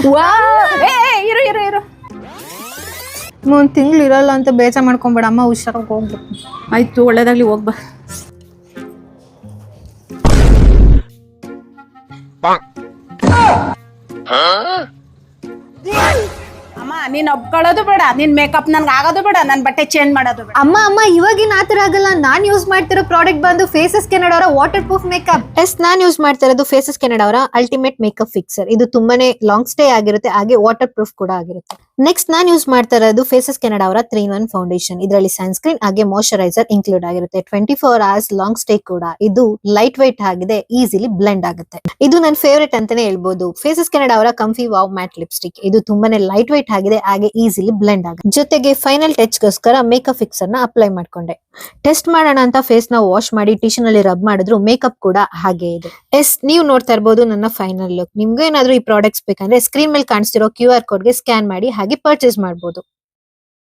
ಇರು ಇರು ಇರು, ಒಂದ್ ತಿಂಗ್ಳು ಇರಲ್ಲ ಅಂತ ಬೇಜಾರ್ ಮಾಡ್ಕೊಂಬೇಡ ಅಮ್ಮ, ಹುಷಾರಾಗಿ ಹೋಗ್ಬೇಕು. ಆಯ್ತು ಒಳ್ಳೇದಾಗ್ಲಿ, ಹೋಗ್ಬಾ. ಅಮ್ಮ ನೀನ್ ಒಪ್ಕೊಳ್ಳೋದು ಬೇಡ, ನಿನ್ ಮೇಕಪ್ ನನ್ಗೆ ಆಗೋದು ಬೇಡ, ನನ್ ಬಟ್ಟೆ ಚೇಂಜ್ ಮಾಡೋದು ಬೇಡ. ಅಮ್ಮ ಇವಾಗಿನ ಆತರ ಆಗಲ್ಲ. ನಾನ್ ಯೂಸ್ ಮಾಡ್ತಿರೋ ಪ್ರಾಡಕ್ಟ್ ಬಂದು ಫೇಸಸ್ ಕೆನಡಾ ಅವರ ವಾಟರ್ ಪ್ರೂಫ್ ಮೇಕಪ್. ನಾನ್ ಯೂಸ್ ಮಾಡ್ತಾ ಇರೋದು ಫೇಸಸ್ ಕೆನಡಾ ಅವರ ಅಲ್ಟಿಮೇಟ್ ಮೇಕಪ್ ಫಿಕ್ಸರ್. ಇದು ತುಂಬಾನೇ ಲಾಂಗ್ ಸ್ಟೇ ಆಗಿರುತ್ತೆ, ಹಾಗೆ ವಾಟರ್ ಪ್ರೂಫ್ ಕೂಡ ಆಗಿರುತ್ತೆ. ನೆಕ್ಸ್ಟ್ ನಾನ್ ಯೂಸ್ ಮಾಡ್ತಾ ಇರೋದು ಫೇಸಸ್ ಕೆನಡಾ ಅವರ 3-in-1 ಫೌಂಡೇಶನ್. ಇದರಲ್ಲಿ ಸನ್ಸ್ಕ್ರೀನ್ ಹಾಗೆ ಮಾಯಶ್ಚರೈಸರ್ ಇನ್ಕ್ಲೂಡ್ ಆಗಿರುತ್ತೆ. 24 hours ಲಾಂಗ್ ಸ್ಟೇ ಕೂಡ. ಇದು ಲೈಟ್ ವೈಟ್ ಆಗಿದೆ, ಈಸಿಲಿ ಬ್ಲೆಂಡ್ ಆಗುತ್ತೆ. ಇದು ನನ್ನ ಫೇವರೇಟ್ ಅಂತಾನೆ ಹೇಳ್ಬೋದು. ಫೇಸಸ್ ಕೆನಡಾ ಅವರ ಕಂಫಿ ವಾವ್ ಮ್ಯಾಟ್ ಲಿಪ್ಸ್ಟಿಕ್. ಇದು ತುಂಬಾನೇ ಲೈಟ್ ವೈಟ್ ಆಗಿದೆ, ಹಾಗೆ ಈಸಿಲಿ ಬ್ಲೆಂಡ್ ಆಗುತ್ತೆ. ಜೊತೆಗೆ ಫೈನಲ್ ಟಚ್ ಗೋಸ್ಕರ ಮೇಕಪ್ ಫಿಕ್ಸರ್ ನ ಅಪ್ಲೈ ಮಾಡ್ಕೊಂಡೆ. ಟೆಸ್ಟ್ ಮಾಡೋಣ ಅಂತ ಫೇಸ್ ನ ವಾಶ್ ಮಾಡಿ ಟಿಶ್ಯೂ ನಲ್ಲಿ ರಬ್ ಮಾಡಿದ್ರು ಮೇಕಪ್ ಕೂಡ ಹಾಗೆ ಇದೆ. ನೀವು ನೋಡ್ತಾ ಇರಬಹುದು ನನ್ನ ಫೈನಲ್ ಲುಕ್. ನಿಮ್ಗೆ ಏನಾದ್ರೂ ಈ ಪ್ರಾಡಕ್ಟ್ಸ್ ಬೇಕಂದ್ರೆ ಸ್ಕ್ರೀನ್ ಮೇಲೆ ಕಾಣಿಸ್ತಿರೋ QR ಕೋಡ್ ಗೆ ಸ್ಕ್ಯಾನ್ ಮಾಡಿ ಹಾಗೆ ಪರ್ಚೇಸ್ ಮಾಡಬಹುದು.